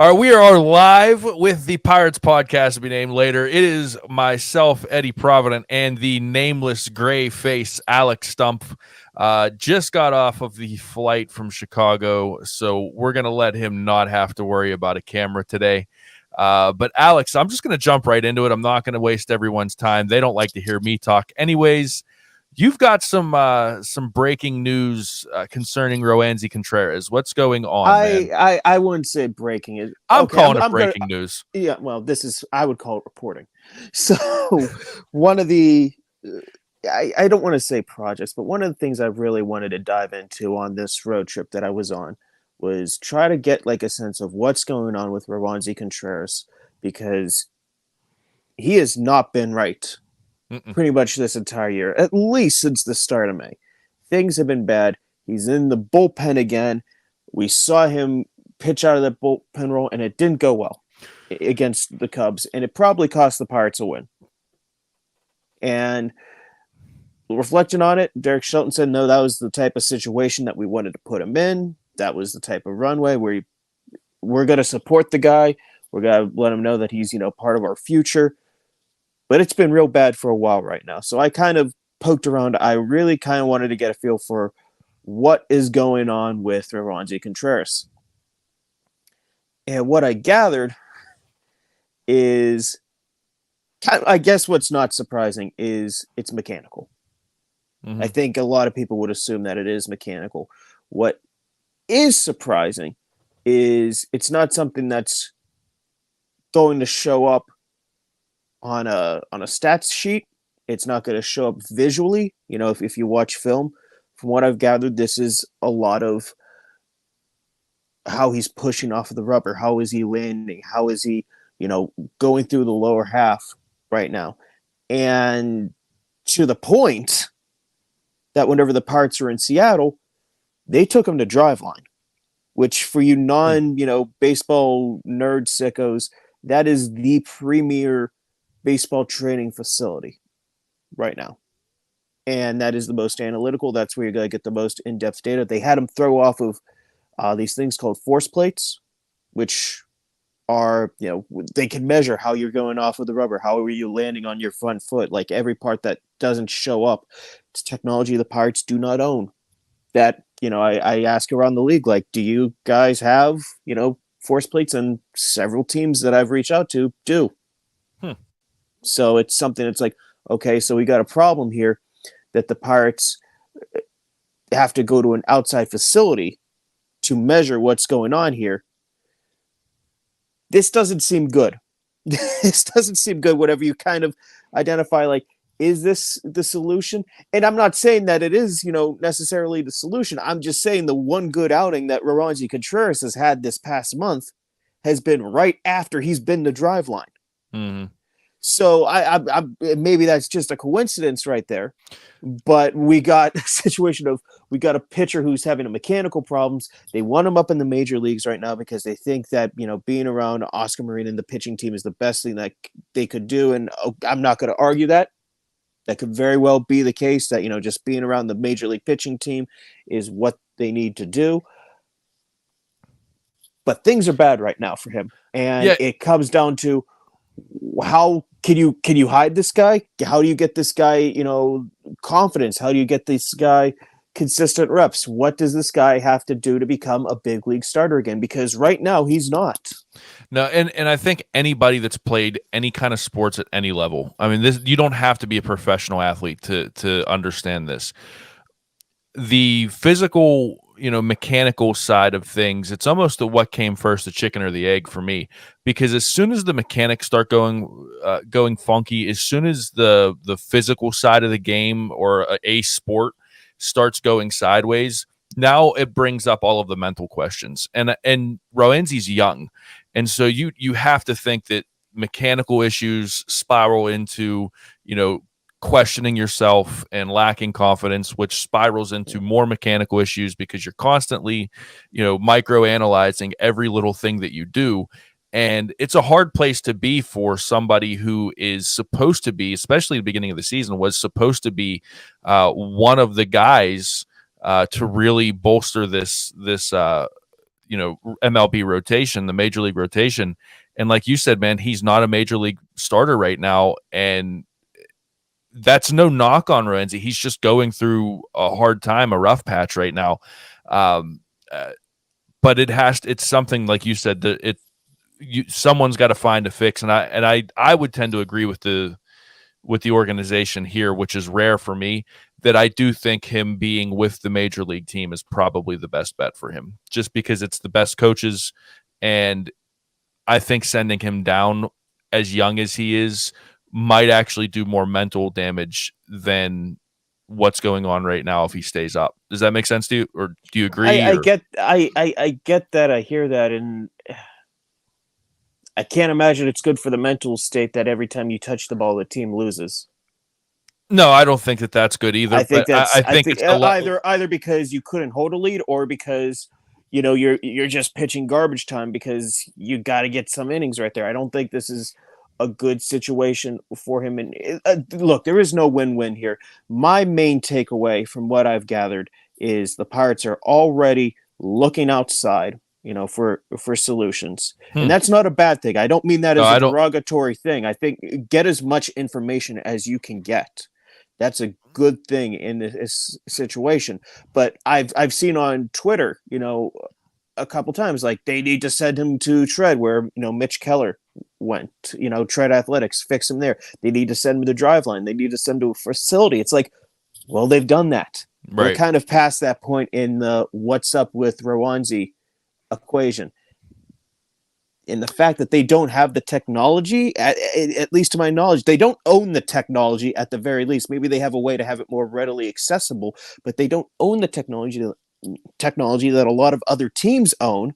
All right, we are live with the Pirates podcast to be named later. It is myself, Eddie Provident, and the nameless gray face, Alex Stumpf. Just got off of the flight from Chicago, so we're going to let him not have to worry about a camera today. But Alex, I'm just going to jump right into it. I'm not going to waste everyone's time. They don't like to hear me talk anyways. You've got some breaking news concerning Roansy Contreras. What's going on, man? I wouldn't say breaking it. I'm Okay, calling it breaking news. Yeah, well, I would call it reporting. So one of the I don't want to say projects, but one of the things I really wanted to dive into on this road trip that I was on was try to get like a sense of what's going on with Roansy Contreras, because he has not been right pretty much this entire year, at least since the start of May. Things have been bad. He's in the bullpen again. We saw him pitch out of that bullpen role, and it didn't go well against the Cubs, and it probably cost the Pirates a win. And reflecting on it, Derek Shelton said, no, that was the type of situation that we wanted to put him in. That was the type of runway where we're going to support the guy. We're going to let him know that he's, part of our future. But it's been real bad for a while right now. So I kind of poked around. I really kind of wanted to get a feel for what is going on with Roansy Contreras. And what I gathered is, I guess what's not surprising is it's mechanical. Mm-hmm. I think a lot of people would assume that it is mechanical. What is surprising is it's not something that's going to show up on a stats sheet. It's not going to show up visually. If you watch film, from what I've gathered, this is a lot of how he's pushing off of the rubber. How is he landing? How is he, going through the lower half right now? And to the point that whenever the Pirates were in Seattle, they took him to Driveline, which for you baseball nerd sickos, that is the premier baseball training facility right now. And that is the most analytical. That's where you're going to get the most in-depth data. They had him throw off of these things called force plates, which are, they can measure how you're going off of the rubber. How are you landing on your front foot? Like every part that doesn't show up. It's technology the Pirates do not own. That, I ask around the league, like, do you guys have, force plates? And several teams that I've reached out to do. So it's something that's like, okay, so we got a problem here that the Pirates have to go to an outside facility to measure what's going on here. This doesn't seem good. This doesn't seem good, whatever you kind of identify, like, is this the solution? And I'm not saying that it is, necessarily the solution. I'm just saying the one good outing that Roansy Contreras has had this past month has been right after he's been to Driveline. Mm-hmm. So I maybe that's just a coincidence right there, but we got a situation of we got a pitcher who's having a mechanical problems. They want him up in the major leagues right now because they think that being around Oscar Marin and the pitching team is the best thing that they could do. And I'm not going to argue that. That could very well be the case. That just being around the major league pitching team is what they need to do. But things are bad right now for him, and it comes down to how can you hide this guy? How do you get this guy, confidence? How do you get this guy consistent reps? What does this guy have to do to become a big league starter again? Because right now he's not. No, and I think anybody that's played any kind of sports at any level, I mean, you don't have to be a professional athlete to understand this. The physical, mechanical side of things, it's almost the what came first, the chicken or the egg for me, because as soon as the mechanics start going funky, as soon as the physical side of the game or a sport starts going sideways, now it brings up all of the mental questions. And Roansy's young, and so you have to think that mechanical issues spiral into, questioning yourself and lacking confidence, which spirals into more mechanical issues because you're constantly, micro-analyzing every little thing that you do. And it's a hard place to be for somebody who is supposed to be, especially at the beginning of the season, was supposed to be one of the guys to really bolster this MLB rotation, the major league rotation. And like you said, man, he's not a major league starter right now. And that's no knock on Renzi. He's just going through a hard time, a rough patch right now. Um, uh, but it's something like you said that someone's got to find a fix. And I would tend to agree with the organization here, which is rare for me, that I do think him being with the major league team is probably the best bet for him, just because it's the best coaches. And I think sending him down as young as he is might actually do more mental damage than what's going on right now if he stays up. Does that make sense to you? Or do you agree? I get I get that. I hear that, and I can't imagine it's good for the mental state that every time you touch the ball, the team loses. No, I don't think that that's good either. I think But I think it's a lot. either because you couldn't hold a lead, or because you're just pitching garbage time because you got to get some innings right there. I don't think this is a good situation for him. And look, there is no win-win here. My main takeaway from what I've gathered is the Pirates are already looking outside, for solutions. And that's not a bad thing. I don't mean that as a derogatory thing. I think get as much information as you can get. That's a good thing in this situation. But I've seen on Twitter, a couple times, like they need to send him to Tread where, Mitch Keller went, Tread Athletics, fix him there. They need to send him to Driveline. They need to send him to a facility. It's like, well, they've done that. Right. We're kind of past that point in the what's up with Rowanzi equation. And the fact that they don't have the technology, at least to my knowledge, they don't own the technology at the very least. Maybe they have a way to have it more readily accessible, but they don't own the technology that a lot of other teams own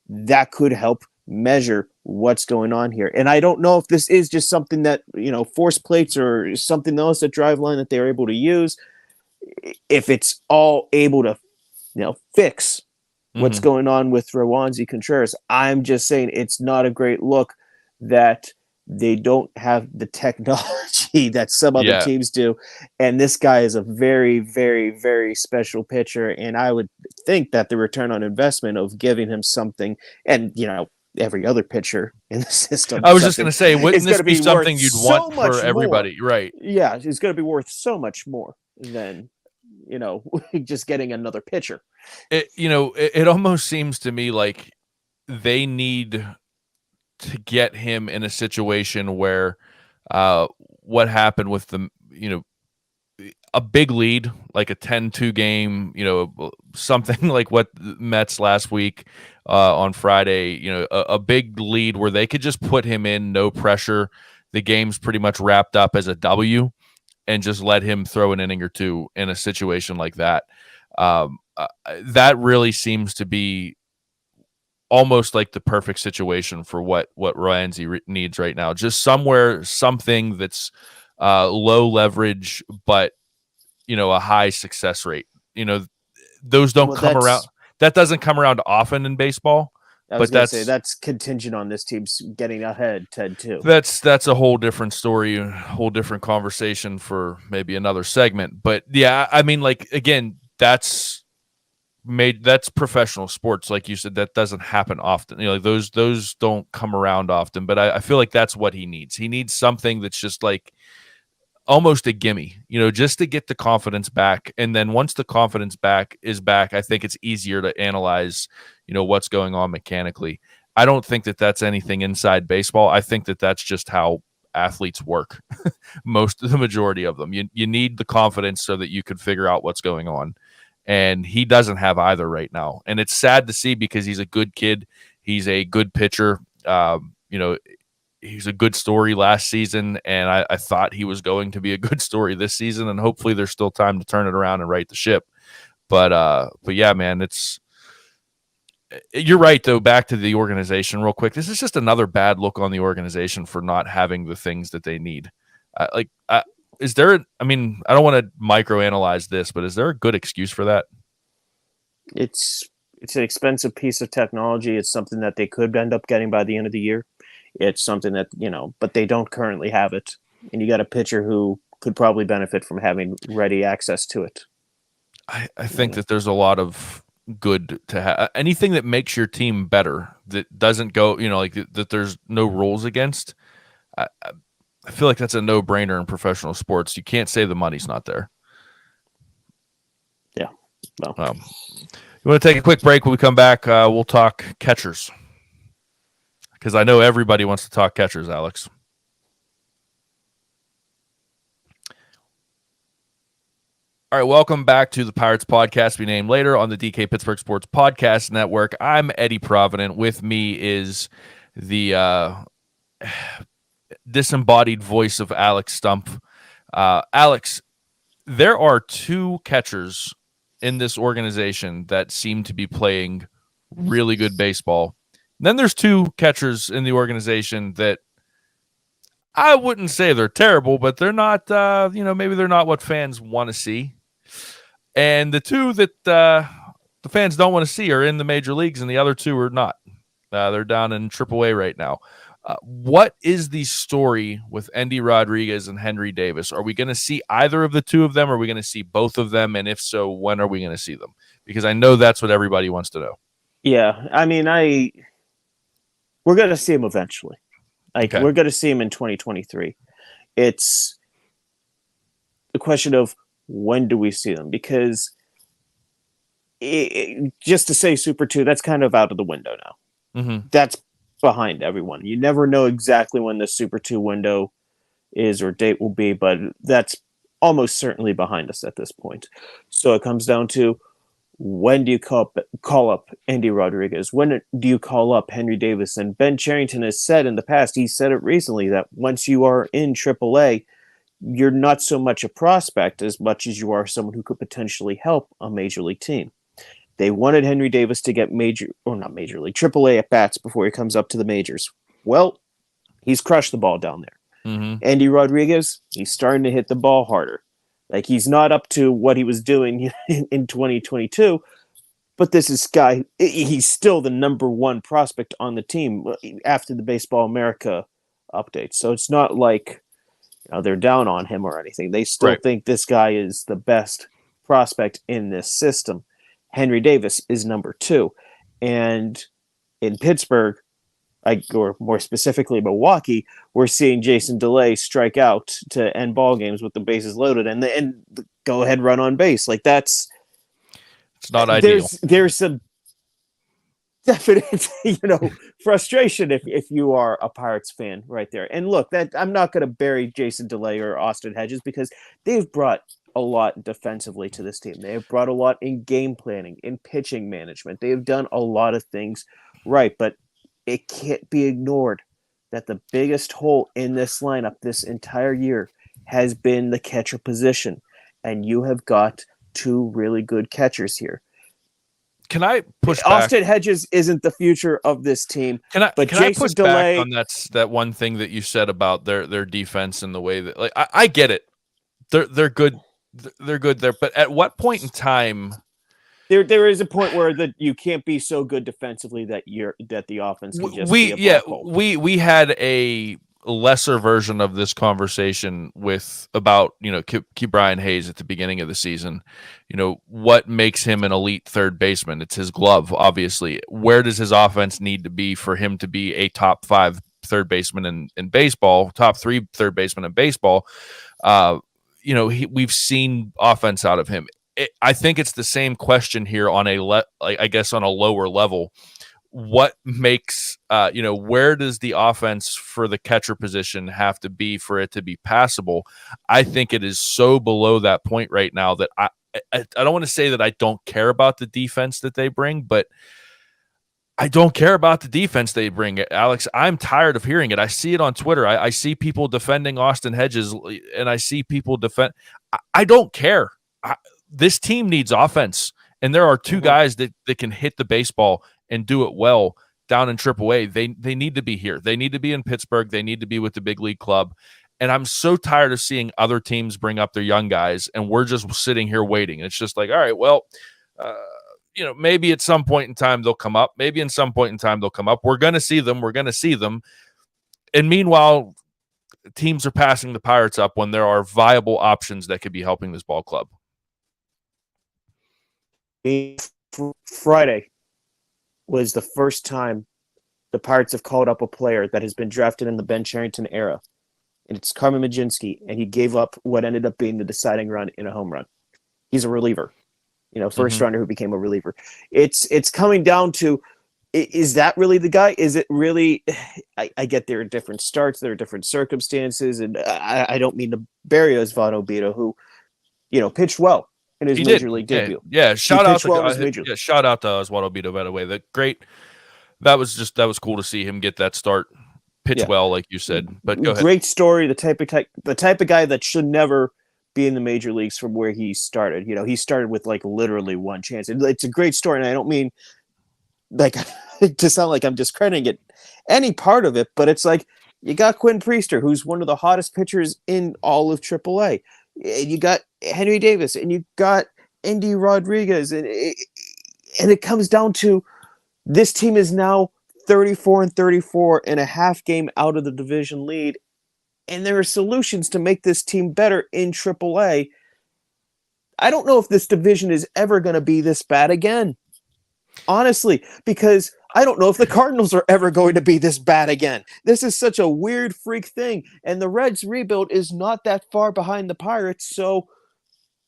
that could help measure what's going on here. And I don't know if this is just something that, force plates or something else at Driveline that they're able to use, if it's all able to, fix what's going on with Rowanzi Contreras. I'm just saying it's not a great look that they don't have the technology that some other teams do. And this guy is a very, very, very special pitcher. And I would think that the return on investment of giving him something, and, every other pitcher in the system. I was just going to say, wouldn't this be something you'd want for everybody? More. Right. Yeah, it's going to be worth so much more than just getting another pitcher. It almost seems to me like they need to get him in a situation where what happened with the, a big lead, like a 10-2 game, something like what the Mets last week on Friday, a big lead where they could just put him in, no pressure. The game's pretty much wrapped up as a W, and just let him throw an inning or two in a situation like that. That really seems to be almost like the perfect situation for what Rowanzi needs right now. Just something that's low leverage, but a high success rate. Those don't come around. That doesn't come around often in baseball. I was going to say that's contingent on this team's getting ahead 10-2. That's a whole different story, a whole different conversation for maybe another segment. But yeah, I mean, like, again, that's professional sports. Like you said, that doesn't happen often. Those don't come around often. But I feel like that's what he needs. He needs something that's just like almost a gimme, just to get the confidence back. And then once the confidence is back, I think it's easier to analyze, what's going on mechanically. I don't think that that's anything inside baseball. I think that that's just how athletes work. The majority of them, you need the confidence so that you can figure out what's going on. And he doesn't have either right now. And it's sad to see because he's a good kid. He's a good pitcher. He's a good story last season, and I thought he was going to be a good story this season, and hopefully there's still time to turn it around and right the ship. But yeah, man, you're right, though. Back to the organization real quick. This is just another bad look on the organization for not having the things that they need. Is there, I don't want to microanalyze this, but is there a good excuse for that? It's an expensive piece of technology. It's something that they could end up getting by the end of the year. It's something that, but they don't currently have it. And you got a pitcher who could probably benefit from having ready access to it. I think that there's a lot of good to have. Anything that makes your team better, that doesn't go, like that there's no rules against. I feel like that's a no-brainer in professional sports. You can't say the money's not there. Yeah. No. You want to take a quick break? When we come back, we'll talk catchers, because I know everybody wants to talk catchers, Alex. All right, welcome back to the Pirates Podcast, be named later on the DK Pittsburgh Sports Podcast Network. I'm Eddie Provident. With me is the disembodied voice of Alex Stumpf. Alex, there are two catchers in this organization that seem to be playing really good baseball. And then there's two catchers in the organization that I wouldn't say they're terrible, but they're not, maybe they're not what fans want to see. And the two that the fans don't want to see are in the major leagues, and the other two are not. They're down in AAA right now. What is the story with Endy Rodriguez and Henry Davis? Are we going to see either of the two of them? Or are we going to see both of them? And if so, when are we going to see them? Because I know that's what everybody wants to know. Yeah, I mean, we're going to see him eventually. We're going to see him in 2023. It's the question of when do we see them? Because just to say Super 2, that's kind of out of the window now. Mm-hmm. That's behind everyone. You never know exactly when the Super 2 window is or date will be, but that's almost certainly behind us at this point. So it comes down to, when do you call up Endy Rodriguez? When do you call up Henry Davis? And Ben Cherington has said in the past, he said it recently, that once you are in AAA, you're not so much a prospect as much as you are someone who could potentially help a major league team. They wanted Henry Davis to get AAA at bats before he comes up to the majors. Well, he's crushed the ball down there. Mm-hmm. Endy Rodriguez, he's starting to hit the ball harder. Like, he's not up to what he was doing in 2022, but this guy, he's still the number one prospect on the team after the Baseball America update. So it's not like they're down on him or anything. They still think this guy is the best prospect in this system. Henry Davis is number 2. And in Pittsburgh, or more specifically Milwaukee, we're seeing Jason DeLay strike out to end ball games with the bases loaded and the go ahead run on base. Like, it's not ideal. There's some definite, frustration if you are a Pirates fan right there. And look, that I'm not going to bury Jason DeLay or Austin Hedges, because they've brought a lot defensively to this team. They have brought a lot in game planning, in pitching management. They have done a lot of things right, but it can't be ignored that the biggest hole in this lineup this entire year has been the catcher position. And you have got two really good catchers here. Can I push back? Austin Hedges isn't the future of this team. Can I push back on that one thing that you said about their defense and the way that, like, I get it. They're good. They're good there. But at what point in time? There is a point where you can't be so good defensively that the offense can just be a black hole. We had a lesser version of this conversation about Brian Hayes at the beginning of the season. What makes him an elite third baseman? It's his glove, obviously. Where does his offense need to be for him to be a top 5 third baseman in baseball, top 3 third baseman in baseball? We've seen offense out of him. I think it's the same question here on on a lower level. What makes, where does the offense for the catcher position have to be for it to be passable? I think it is so below that point right now that I don't want to say that I don't care about the defense that they bring, but I don't care about the defense they bring. Alex, I'm tired of hearing it. I see it on Twitter. I see people defending Austin Hedges, and I see people defend. I don't care. This team needs offense, and there are two guys that can hit the baseball and do it well down in AAA. They need to be here. They need to be in Pittsburgh. They need to be with the big league club. And I'm so tired of seeing other teams bring up their young guys, and we're just sitting here waiting. And it's just like, all right, well, maybe at some point in time they'll come up. Maybe in some point in time they'll come up. We're going to see them. We're going to see them. And meanwhile, teams are passing the Pirates up when there are viable options that could be helping this ball club. Friday was the first time the Pirates have called up a player that has been drafted in the Ben Cherington era, and it's Carmen Majinski, and he gave up what ended up being the deciding run in a home run. He's a reliever, first rounder who became a reliever. It's coming down to, is that really the guy? Is it really? I get there are different starts, there are different circumstances, and I don't mean to bury Osvaldo Bido, who pitched well in his major league debut. Yeah. Shout out to Osvaldo Bido, by the way. That was cool to see him get that start, pitch well, like you said. But go ahead. Great story. The type of guy that should never be in the major leagues from where he started. He started with like literally one chance. It's a great story, and I don't mean like to sound like I'm discrediting any part of it, but it's like you got Quinn Priester, who's one of the hottest pitchers in all of AAA. You got Henry Davis, and you got Andy Rodriguez, and it comes down to this team is now 34-34 and a half game out of the division lead, and there are solutions to make this team better in AAA. I don't know if this division is ever going to be this bad again, honestly, because I don't know if the Cardinals are ever going to be this bad again. This is such a weird freak thing, and the Reds' rebuild is not that far behind the Pirates, so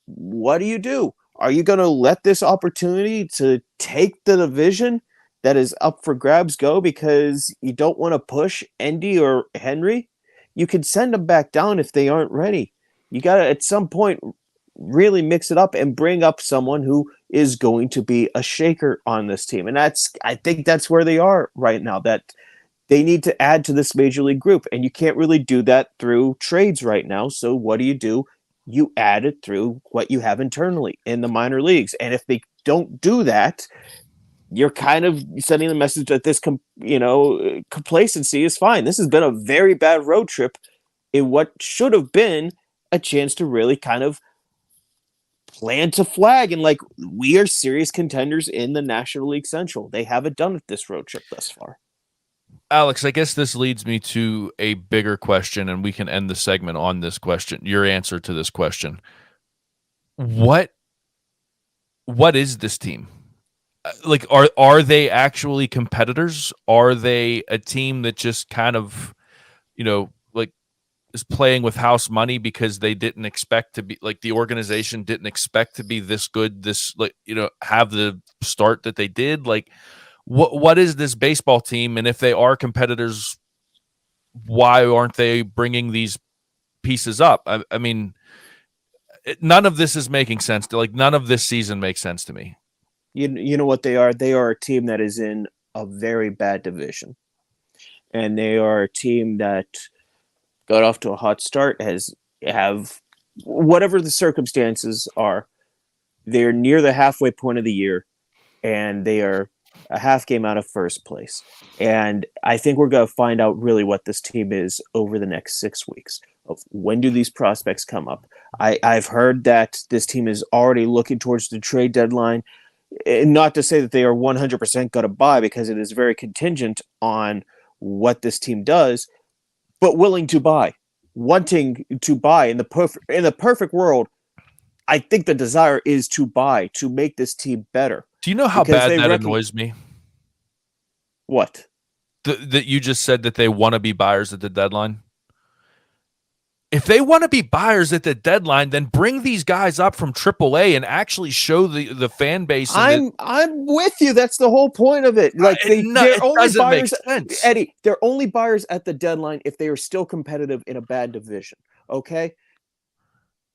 what do you do? Are you going to let this opportunity to take the division that is up for grabs go because you don't want to push Endy or Henry? You can send them back down if they aren't ready. You got to, at some point, really mix it up and bring up someone who is going to be a shaker on this team. And I think that's where they are right now, that they need to add to this major league group. And you can't really do that through trades right now. So what do? You add it through what you have internally in the minor leagues. And if they don't do that, you're kind of sending the message that this, complacency is fine. This has been a very bad road trip in what should have been a chance to really kind of plant a flag and like, we are serious contenders in the National League Central. They haven't done it this road trip thus far. Alex, I guess this leads me to a bigger question, and we can end the segment on this question. Your answer to this question. What is this team? Like, are they actually competitors? Are they a team that just kind of, like is playing with house money because they didn't expect to be, like, the organization didn't expect to be this good, have the start that they did? Like, what is this baseball team? And if they are competitors, why aren't they bringing these pieces up? I mean, none of this is making sense. None of this season makes sense to me. You know what they are? They are a team that is in a very bad division. And they are a team that got off to a hot start, have whatever the circumstances are, they're near the halfway point of the year, and they are a half game out of first place. And I think we're going to find out really what this team is over the next 6 weeks. Of when do these prospects come up? I've heard that this team is already looking towards the trade deadline. Not to say that they are 100% going to buy, because it is very contingent on what this team does, but willing to buy, wanting to buy. In the perfect world, I think the desire is to buy, to make this team better. Do you know how bad that annoys me? What? That you just said that they want to be buyers at the deadline. If they want to be buyers at the deadline, then bring these guys up from AAA and actually show the fan base. I'm with you. That's the whole point of it. Like they're only buyers, Eddie. They're only buyers at the deadline if they are still competitive in a bad division. Okay.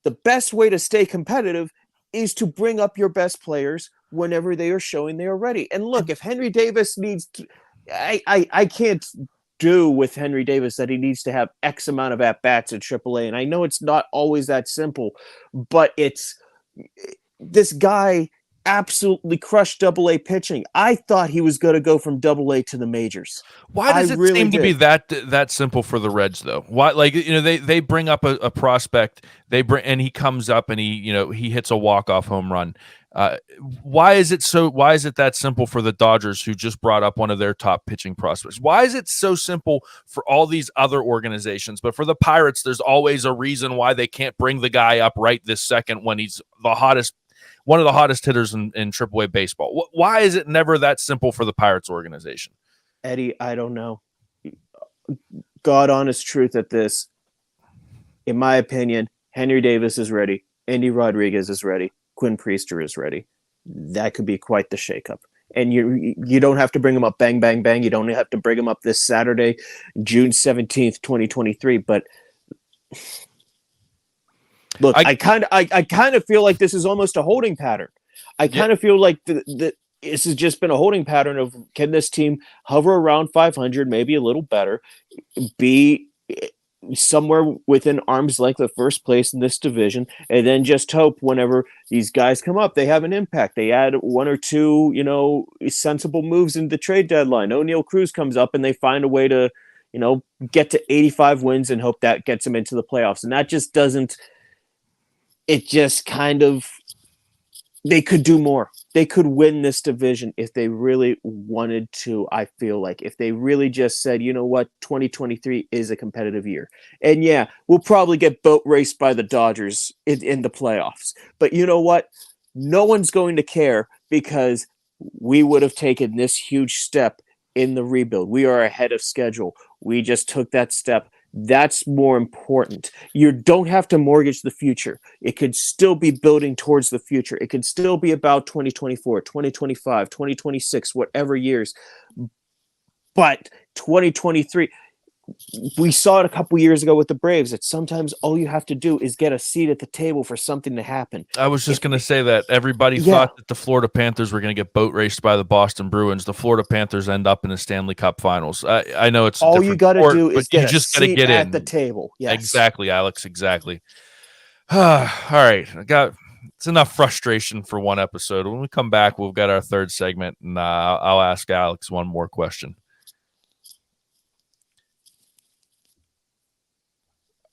The best way to stay competitive is to bring up your best players whenever they are showing they are ready. And look, if Henry Davis needs to, I can't do with Henry Davis that he needs to have X amount of at-bats at AAA. And I know it's not always that simple, but this guy absolutely crushed AA pitching. I thought he was going to go from AA to the majors. Why does it seem to be that simple for the Reds, though? Why, they bring up a prospect, and he comes up and he hits a walk-off home run. Why is it that simple for the Dodgers, who just brought up one of their top pitching prospects? Why is it so simple for all these other organizations? But for the Pirates, there's always a reason why they can't bring the guy up right this second when he's the hottest, one of the hottest hitters in AAA baseball. Why is it never that simple for the Pirates organization? Eddie, I don't know. God honest truth at this. In my opinion, Henry Davis is ready. Andy Rodriguez is ready. Quinn Priester is ready. That could be quite the shakeup. And you don't have to bring them up bang, bang, bang. You don't have to bring them up this Saturday, June 17th, 2023. But look, I kind of feel like this is almost a holding pattern. I kind of feel like this has just been a holding pattern of, can this team hover around 500, maybe a little better, be somewhere within arm's length of first place in this division, and then just hope whenever these guys come up, they have an impact. They add one or two, sensible moves in the trade deadline. O'Neal Cruz comes up and they find a way to, get to 85 wins and hope that gets them into the playoffs. And that just doesn't, it just kind of, they could do more. They could win this division if they really wanted to. I feel like if they really just said, you know what, 2023 is a competitive year. And yeah, we'll probably get boat raced by the Dodgers in the playoffs. But you know what? No one's going to care because we would have taken this huge step in the rebuild. We are ahead of schedule. We just took that step. That's more important. You don't have to mortgage the future. It could still be building towards the future. It could still be about 2024, 2025, 2026, whatever years. But 2023, we saw it a couple years ago with the Braves, that sometimes all you have to do is get a seat at the table for something to happen. I was just going to say that everybody thought that the Florida Panthers were going to get boat raced by the Boston Bruins. The Florida Panthers end up in the Stanley Cup Finals. I know it's all you got to do is get just a seat at the table. Yes. Exactly, Alex. Exactly. All right. It's enough frustration for one episode. When we come back, we've got our third segment, and I'll ask Alex one more question.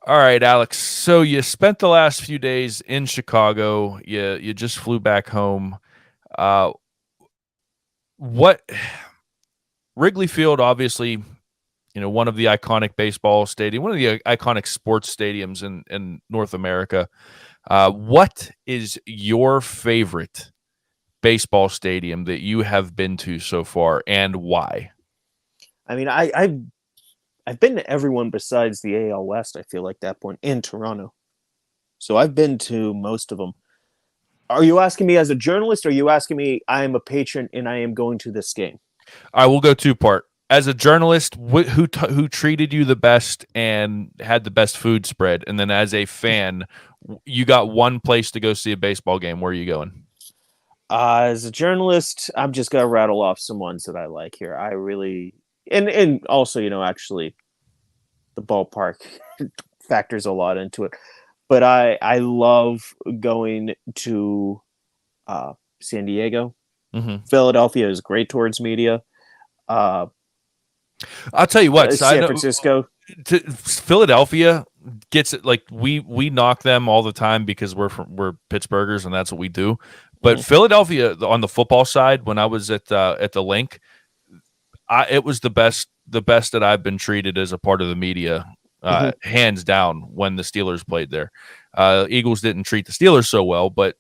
All right, Alex. So you spent the last few days in Chicago. You just flew back home. What Wrigley Field, obviously, one of the iconic baseball stadium, one of the iconic sports stadiums in North America. What is your favorite baseball stadium that you have been to so far, and why? I mean, I've been to everyone besides the AL West, I feel like, that point, in Toronto. So I've been to most of them. Are you asking me as a journalist, or are you asking me I am a patron and I am going to this game? I will go two-part. As a journalist, who treated you the best and had the best food spread? And then as a fan, you got one place to go see a baseball game. Where are you going? As a journalist, I'm just going to rattle off some ones that I like here. I really... And also, actually, the ballpark factors a lot into it. But I love going to San Diego. Mm-hmm. Philadelphia is great towards media. I'll tell you what, San Francisco. Philadelphia gets it. Like we knock them all the time because we're Pittsburghers and that's what we do. But Philadelphia on the football side, when I was at the link, it was the best that I've been treated as a part of the media, hands down, when the Steelers played there. Eagles didn't treat the Steelers so well, but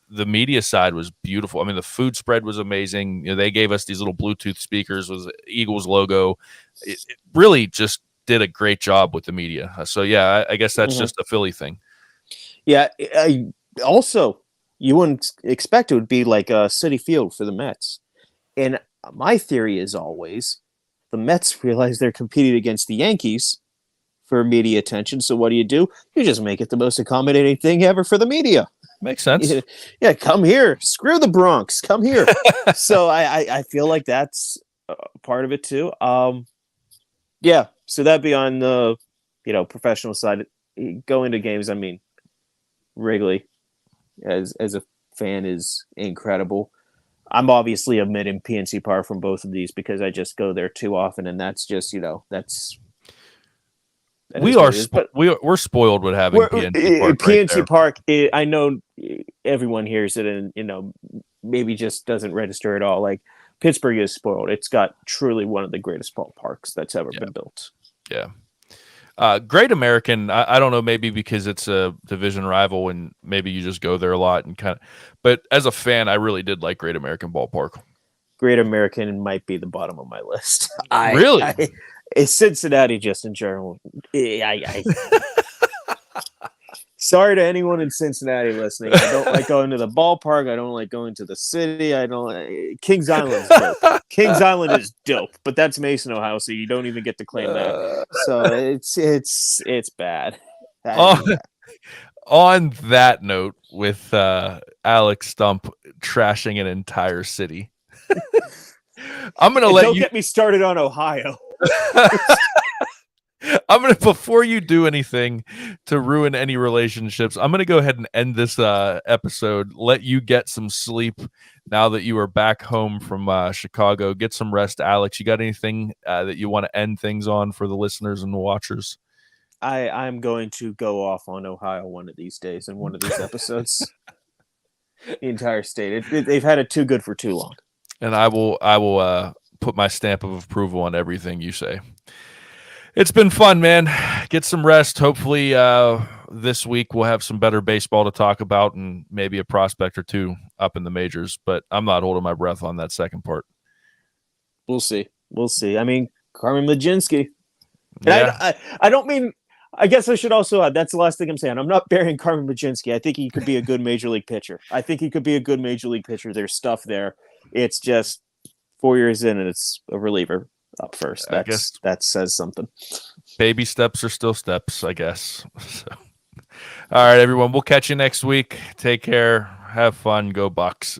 the media side was beautiful. I mean, the food spread was amazing. They gave us these little Bluetooth speakers with the Eagles logo. It really just did a great job with the media. So yeah, I guess that's just a Philly thing. Yeah. Also, you wouldn't expect it would be like a Citi Field for the Mets. And my theory is always the Mets realize they're competing against the Yankees for media attention. So what do? You just make it the most accommodating thing ever for the media. Makes sense. Yeah, come here. Screw the Bronx. Come here. So I feel like that's part of it too. Yeah. So that'd be on the professional side. Going to games, I mean, Wrigley as a fan is incredible. I'm obviously omitting PNC Park from both of these because I just go there too often, and that's just we're spoiled with having PNC Park. PNC Park, I know everyone hears it, and maybe just doesn't register at all. Like Pittsburgh is spoiled. It's got truly one of the greatest ballparks that's ever been built. Yeah. Great American, I don't know, maybe because it's a division rival and maybe you just go there a lot and kind of. But as a fan, I really did like Great American Ballpark. Great American might be the bottom of my list. Really? Cincinnati, just in general. Sorry to anyone in Cincinnati listening. I don't like going to the ballpark. I don't like going to the city. I don't. Kings Island's dope. Kings Island is dope, but that's Mason, Ohio, so you don't even get to claim that. So it's bad. On that note, with Alex Stumpf trashing an entire city, I'm gonna don't get me started on Ohio. I'm gonna, before you do anything to ruin any relationships, I'm gonna go ahead and end this episode. Let you get some sleep now that you are back home from Chicago. Get some rest, Alex. You got anything that you want to end things on for the listeners and the watchers? I'm going to go off on Ohio one of these days in one of these episodes. The entire state. They've had it too good for too long. And I will put my stamp of approval on everything you say. It's been fun, man. Get some rest. Hopefully this week we'll have some better baseball to talk about and maybe a prospect or two up in the majors. But I'm not holding my breath on that second part. We'll see. I mean, Carmen Mlodzinski. Yeah. I don't mean... I guess I should also add, that's the last thing I'm saying. I'm not burying Carmen Mlodzinski. I think he could be a good major league pitcher. There's stuff there. It's just 4 years in and it's a reliever up first. That says something. Baby steps are still steps, I guess. So, all right, everyone. We'll catch you next week. Take care. Have fun. Go Bucks.